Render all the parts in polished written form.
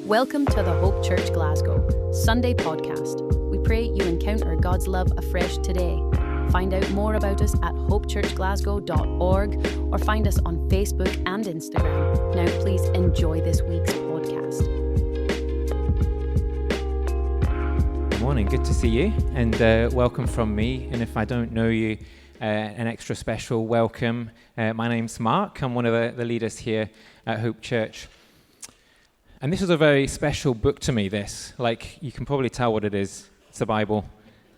Welcome to the Hope Church Glasgow Sunday podcast. We pray you encounter God's love afresh today. Find out more about us at hopechurchglasgow.org or find us on Facebook and Instagram. Now please enjoy this week's podcast. Good morning, good to see you, and welcome from me. And if I don't know you, an extra special welcome. My name's Mark. I'm one of the leaders here at Hope Church. And this is a very special book to me, this. Like, you can probably tell what it is. It's the Bible.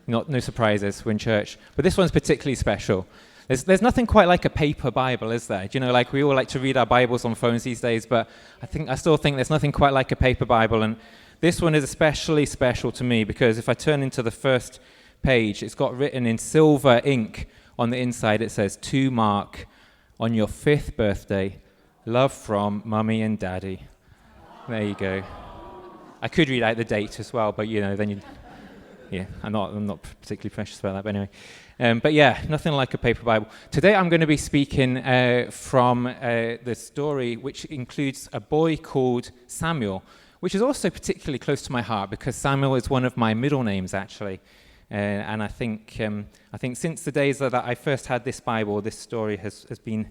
No surprises, we're in church. But this one's particularly special. There's nothing quite like a paper Bible, is there? Do you know, like, we all like to read our Bibles on phones these days, but I still think there's nothing quite like a paper Bible. And this one is especially special to me because if I turn into the first page, it's got written in silver ink on the inside. It says, "To Mark, on your 5th birthday, love from Mummy and Daddy." There you go. I could read out the date as well, but then I'm not particularly precious about that, but anyway. But yeah, nothing like a paper Bible. Today I'm going to be speaking from the story which includes a boy called Samuel, which is also particularly close to my heart because Samuel is one of my middle names, actually. And I think since the days that I first had this Bible, this story has been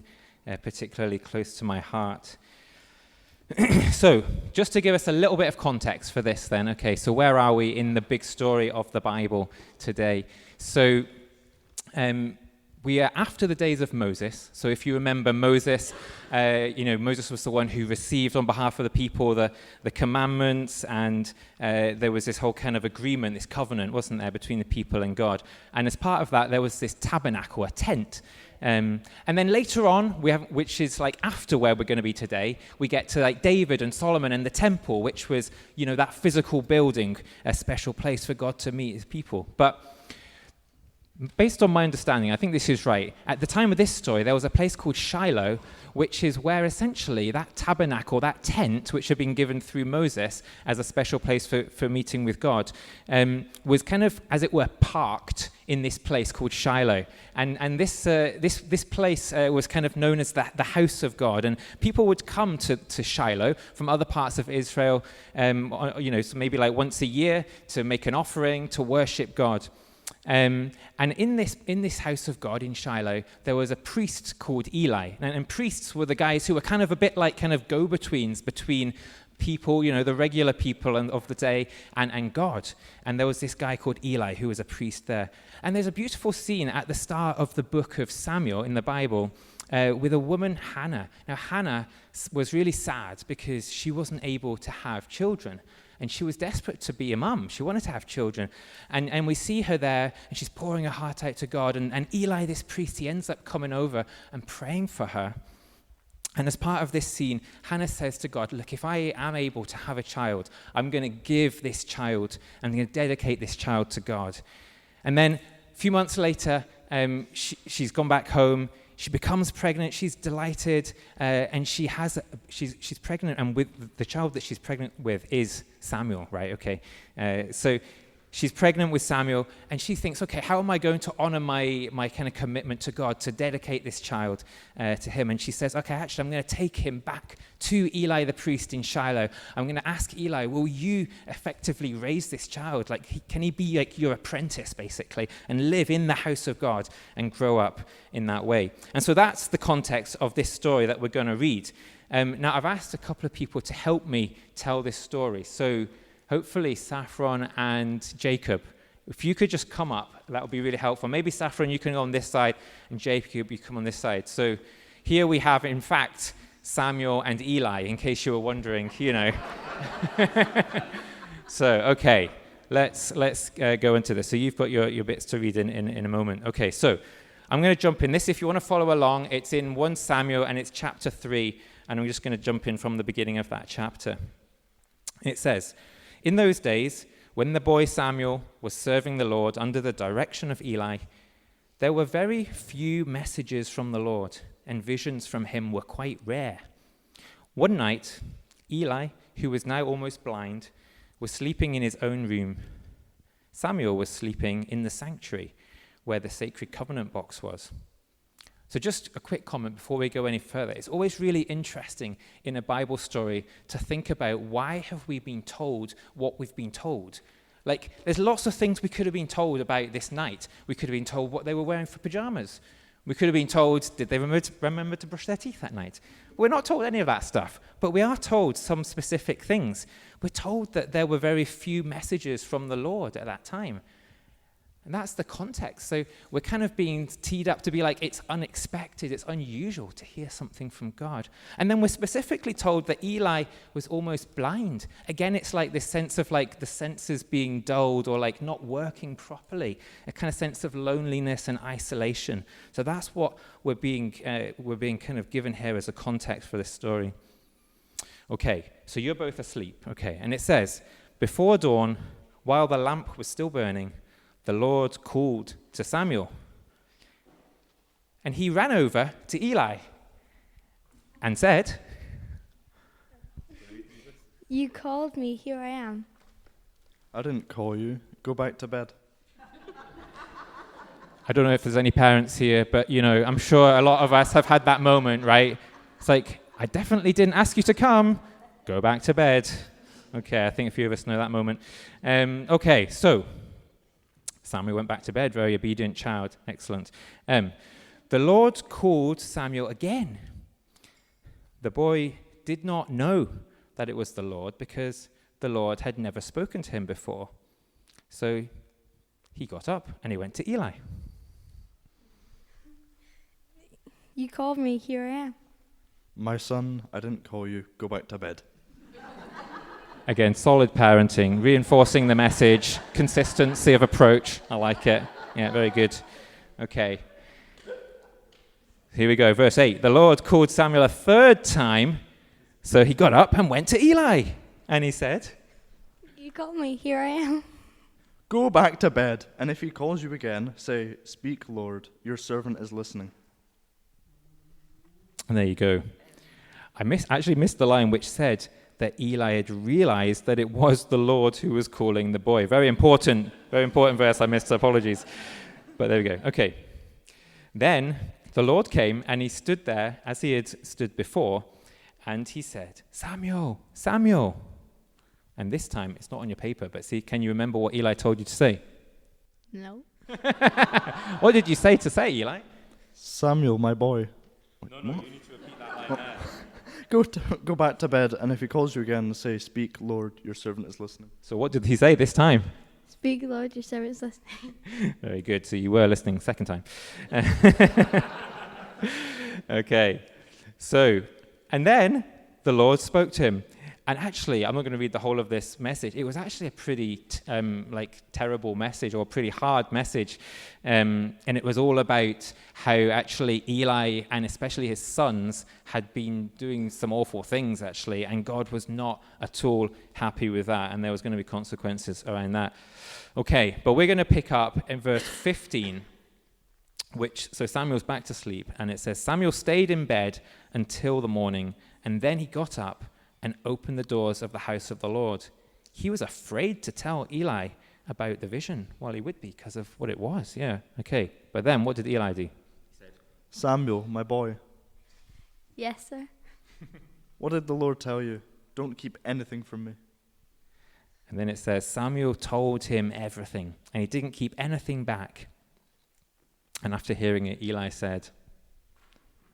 particularly close to my heart. So, just to give us a little bit of context for this then, okay, so where are we in the big story of the Bible today? So, we are after the days of Moses. So if you remember Moses, Moses was the one who received on behalf of the people the commandments, and there was this whole kind of agreement, this covenant, wasn't there, between the people and God. And as part of that, there was this tabernacle, a tent. And then later on, which is like after where we're going to be today, we get to like David and Solomon and the temple, which was, that physical building, a special place for God to meet his people. But based on my understanding, I think this is right. At the time of this story, there was a place called Shiloh, which is where essentially that tabernacle, that tent, which had been given through Moses as a special place for meeting with God, was kind of, as it were, parked in this place called Shiloh. And this place was kind of known as the house of God. And people would come to Shiloh from other parts of Israel, so maybe like once a year to make an offering, to worship God. And in this house of God in Shiloh, there was a priest called Eli. And priests were the guys who were kind of a bit like kind of go-betweens between people, the regular people of the day, and God. And there was this guy called Eli who was a priest there. And there's a beautiful scene at the start of the book of Samuel in the Bible with a woman, Hannah. Now, Hannah was really sad because she wasn't able to have children. And she was desperate to be a mum. She wanted to have children. And we see her there, and she's pouring her heart out to God. And Eli, this priest, he ends up coming over and praying for her. And as part of this scene, Hannah says to God, look, if I am able to have a child, I'm going to give this child, I'm going to dedicate this child to God. And then a few months later, she's gone back home. She becomes pregnant. She's delighted, and she's pregnant, and with the child that she's pregnant with is Samuel, right? Okay, so she's pregnant with Samuel, and she thinks, okay, how am I going to honor my kind of commitment to God to dedicate this child to Him? And she says, okay, actually, I'm going to take him back to Eli the priest in Shiloh. I'm going to ask Eli, will you effectively raise this child? Like, can he be like your apprentice, basically, and live in the house of God and grow up in that way? And so that's the context of this story that we're going to read. Now, I've asked a couple of people to help me tell this story. So hopefully Saffron and Jacob, if you could just come up, that would be really helpful. Maybe Saffron, you can go on this side, and Jacob, you come on this side. So here we have, in fact, Samuel and Eli, in case you were wondering, So, okay, let's go into this. So you've got your bits to read in a moment. Okay, so I'm going to jump in. This, if you want to follow along, it's in 1 Samuel, and it's chapter 3, and I'm just going to jump in from the beginning of that chapter. It says, "In those days, when the boy Samuel was serving the Lord under the direction of Eli, there were very few messages from the Lord, and visions from him were quite rare. One night, Eli, who was now almost blind, was sleeping in his own room. Samuel was sleeping in the sanctuary, where the sacred covenant box was. So just a quick comment before we go any further. It's always really interesting in a Bible story to think about why have we been told what we've been told. Like, there's lots of things we could have been told about this night. We could have been told what they were wearing for pajamas. We could have been told, did they remember to brush their teeth that night? We're not told any of that stuff, but we are told some specific things. We're told that there were very few messages from the Lord at that time. And that's the context. So we're kind of being teed up to be like, it's unexpected, it's unusual to hear something from God. And then we're specifically told that Eli was almost blind. Again, it's like this sense of like the senses being dulled or like not working properly, a kind of sense of loneliness and isolation. So that's what we're being kind of given here as a context for this story. Okay, so you're both asleep. Okay, and it says, before dawn, while the lamp was still burning, the Lord called to Samuel. And he ran over to Eli and said, You called me, here I am. I didn't call you. Go back to bed. I don't know if there's any parents here, but, I'm sure a lot of us have had that moment, right? It's like, I definitely didn't ask you to come. Go back to bed. Okay, I think a few of us know that moment. Okay, so Samuel went back to bed, very obedient child. Excellent. The Lord called Samuel again. The boy did not know that it was the Lord because the Lord had never spoken to him before. So he got up and he went to Eli. You called me, here I am. My son, I didn't call you. Go back to bed. Again, solid parenting, reinforcing the message, consistency of approach. I like it. Yeah, very good. Okay. Here we go, verse 8. The Lord called Samuel a third time, so he got up and went to Eli. And he said, You called me, here I am. Go back to bed, and if he calls you again, say, Speak, Lord, your servant is listening. And there you go. I actually missed the line which said that Eli had realized that it was the Lord who was calling the boy. Very important verse. I missed, apologies. But there we go. Okay. Then the Lord came and he stood there as he had stood before, and he said, Samuel, Samuel. And this time, it's not on your paper, but see, can you remember what Eli told you to say? No. What did you say, Eli? Samuel, my boy. No, you need to repeat that line there. Go back to bed, and if he calls you again, say, Speak, Lord, your servant is listening. So what did he say this time? Speak, Lord, your servant is listening. Very good. So you were listening second time. Okay. So, and then the Lord spoke to him. And actually, I'm not going to read the whole of this message. It was actually a pretty terrible message, or a pretty hard message. And it was all about how actually Eli and especially his sons had been doing some awful things, actually. And God was not at all happy with that. And there was going to be consequences around that. Okay, but we're going to pick up in verse 15, so Samuel's back to sleep. And it says, Samuel stayed in bed until the morning, and then he got up and opened the doors of the house of the Lord. He was afraid to tell Eli about the vision. Well, he would be because of what it was. Yeah, okay. But then what did Eli do? He said, Samuel, my boy. Yes, sir. What did the Lord tell you? Don't keep anything from me. And then it says, Samuel told him everything, and he didn't keep anything back. And after hearing it, Eli said,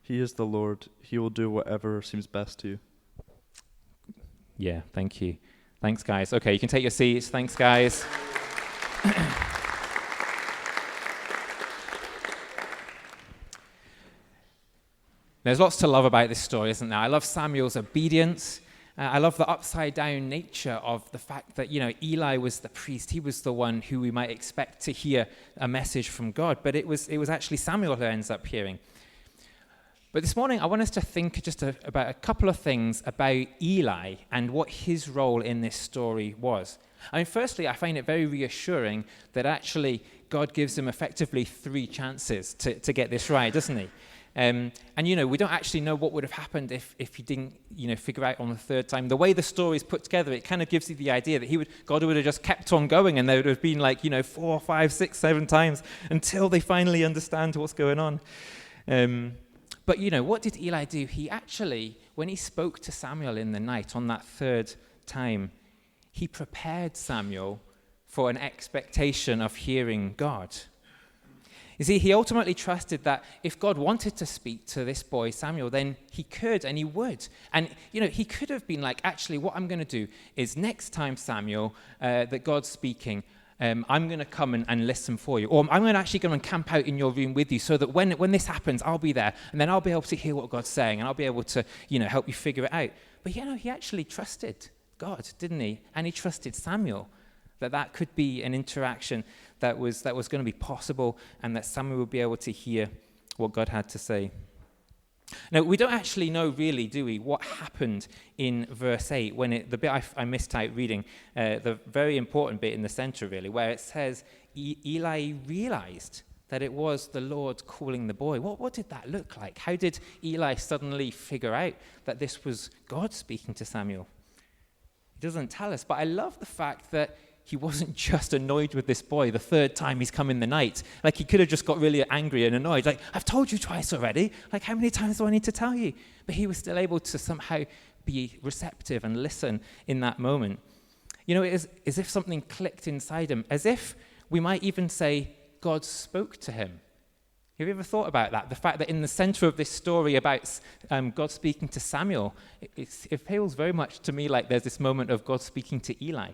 He is the Lord. He will do whatever seems best to you. Yeah, thank you. Thanks, guys. Okay, you can take your seats. Thanks, guys. There's lots to love about this story, isn't there? I love Samuel's obedience. I love the upside-down nature of the fact that, Eli was the priest. He was the one who we might expect to hear a message from God. But it was actually Samuel who ends up hearing. But this morning, I want us to think just about a couple of things about Eli and what his role in this story was. I mean, firstly, I find it very reassuring that actually God gives him effectively 3 chances to get this right, doesn't he? And, we don't actually know what would have happened if he didn't, figure out on the 3rd time. The way the story is put together, it kind of gives you the idea that God would have just kept on going, and there would have been 4, 5, 6, 7 times until they finally understand what's going on. But, what did Eli do? He actually, when he spoke to Samuel in the night on that third time, he prepared Samuel for an expectation of hearing God. You see, he ultimately trusted that if God wanted to speak to this boy, Samuel, then he could and he would. And, he could have been like, actually, what I'm going to do is next time, Samuel, that God's speaking, I'm going to come and listen for you. Or I'm going to actually go and camp out in your room with you so that when this happens, I'll be there. And then I'll be able to hear what God's saying. And I'll be able to, help you figure it out. But, he actually trusted God, didn't he? And he trusted Samuel, that could be an interaction that was going to be possible and that Samuel would be able to hear what God had to say. Now, we don't actually know really, do we, what happened in verse 8 when the bit I missed out reading, the very important bit in the center, really, where it says Eli realized that it was the Lord calling the boy. What did that look like? How did Eli suddenly figure out that this was God speaking to Samuel? It doesn't tell us, but I love the fact that he wasn't just annoyed with this boy the third time he's come in the night. Like, he could have just got really angry and annoyed. Like, I've told you twice already. Like, how many times do I need to tell you? But he was still able to somehow be receptive and listen in that moment. It is as if something clicked inside him, as if we might even say God spoke to him. Have you ever thought about that? The fact that in the center of this story about God speaking to Samuel, it feels very much to me like there's this moment of God speaking to Eli.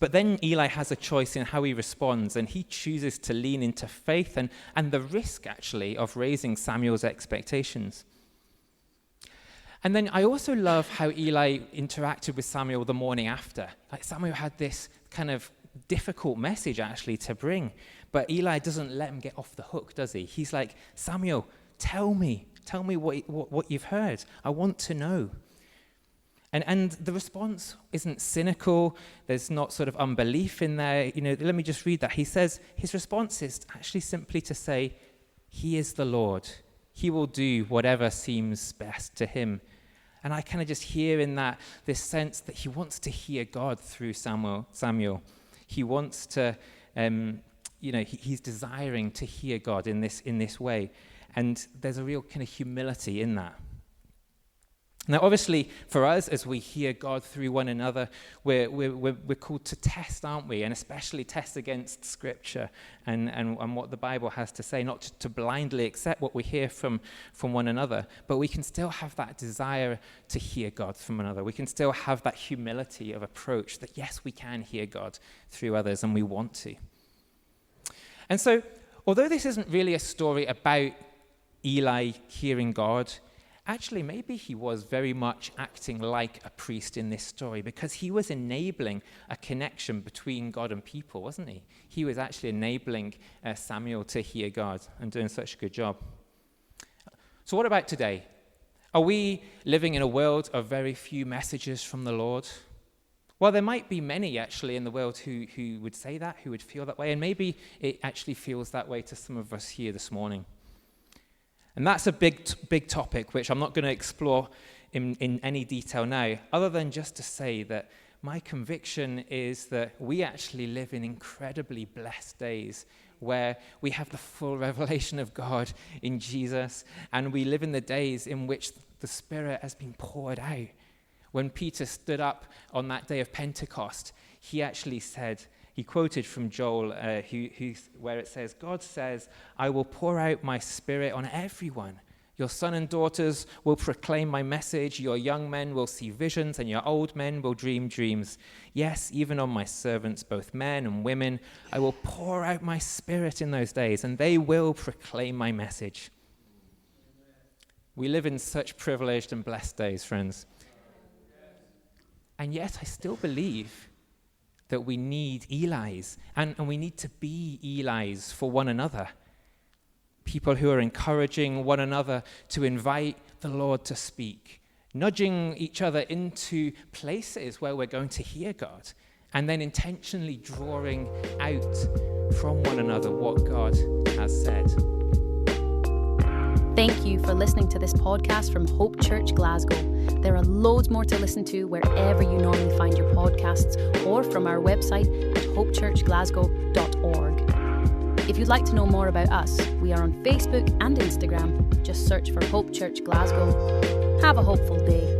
But then Eli has a choice in how he responds, and he chooses to lean into faith and the risk, actually, of raising Samuel's expectations. And then I also love how Eli interacted with Samuel the morning after. Like, Samuel had this kind of difficult message, actually, to bring, but Eli doesn't let him get off the hook, does he? He's like, Samuel, tell me what you've heard. I want to know. And the response isn't cynical. There's not sort of unbelief in there. Let me just read that. He says his response is actually simply to say, he is the Lord. He will do whatever seems best to him. And I kind of just hear in that this sense that he wants to hear God through Samuel. He wants to, he's desiring to hear God in this way. And there's a real kind of humility in that. Now, obviously, for us, as we hear God through one another, we're called to test, aren't we? And especially test against Scripture and what the Bible has to say, not to blindly accept what we hear from one another, but we can still have that desire to hear God from another. We can still have that humility of approach that, yes, we can hear God through others, and we want to. And so, although this isn't really a story about Eli hearing God, actually, maybe he was very much acting like a priest in this story because he was enabling a connection between God and people, wasn't he? He was actually enabling Samuel to hear God and doing such a good job. So what about today? Are we living in a world of very few messages from the Lord? Well, there might be many actually in the world who would say that, who would feel that way, and maybe it actually feels that way to some of us here this morning. And that's a big topic, which I'm not going to explore in any detail now, other than just to say that my conviction is that we actually live in incredibly blessed days where we have the full revelation of God in Jesus, and we live in the days in which the Spirit has been poured out. When Peter stood up on that day of Pentecost, he actually said, he quoted from Joel, where it says, God says, I will pour out my Spirit on everyone. Your sons and daughters will proclaim my message. Your young men will see visions, and your old men will dream dreams. Yes, even on my servants, both men and women, I will pour out my Spirit in those days, and they will proclaim my message. We live in such privileged and blessed days, friends. And yet I still believe that we need Eli's, and we need to be Eli's for one another. People who are encouraging one another to invite the Lord to speak, nudging each other into places where we're going to hear God, and then intentionally drawing out from one another what God has said. Thank you for listening to this podcast from Hope Church Glasgow. There are loads more to listen to wherever you normally find your podcasts or from our website at hopechurchglasgow.org. If you'd like to know more about us, we are on Facebook and Instagram. Just search for Hope Church Glasgow. Have a hopeful day.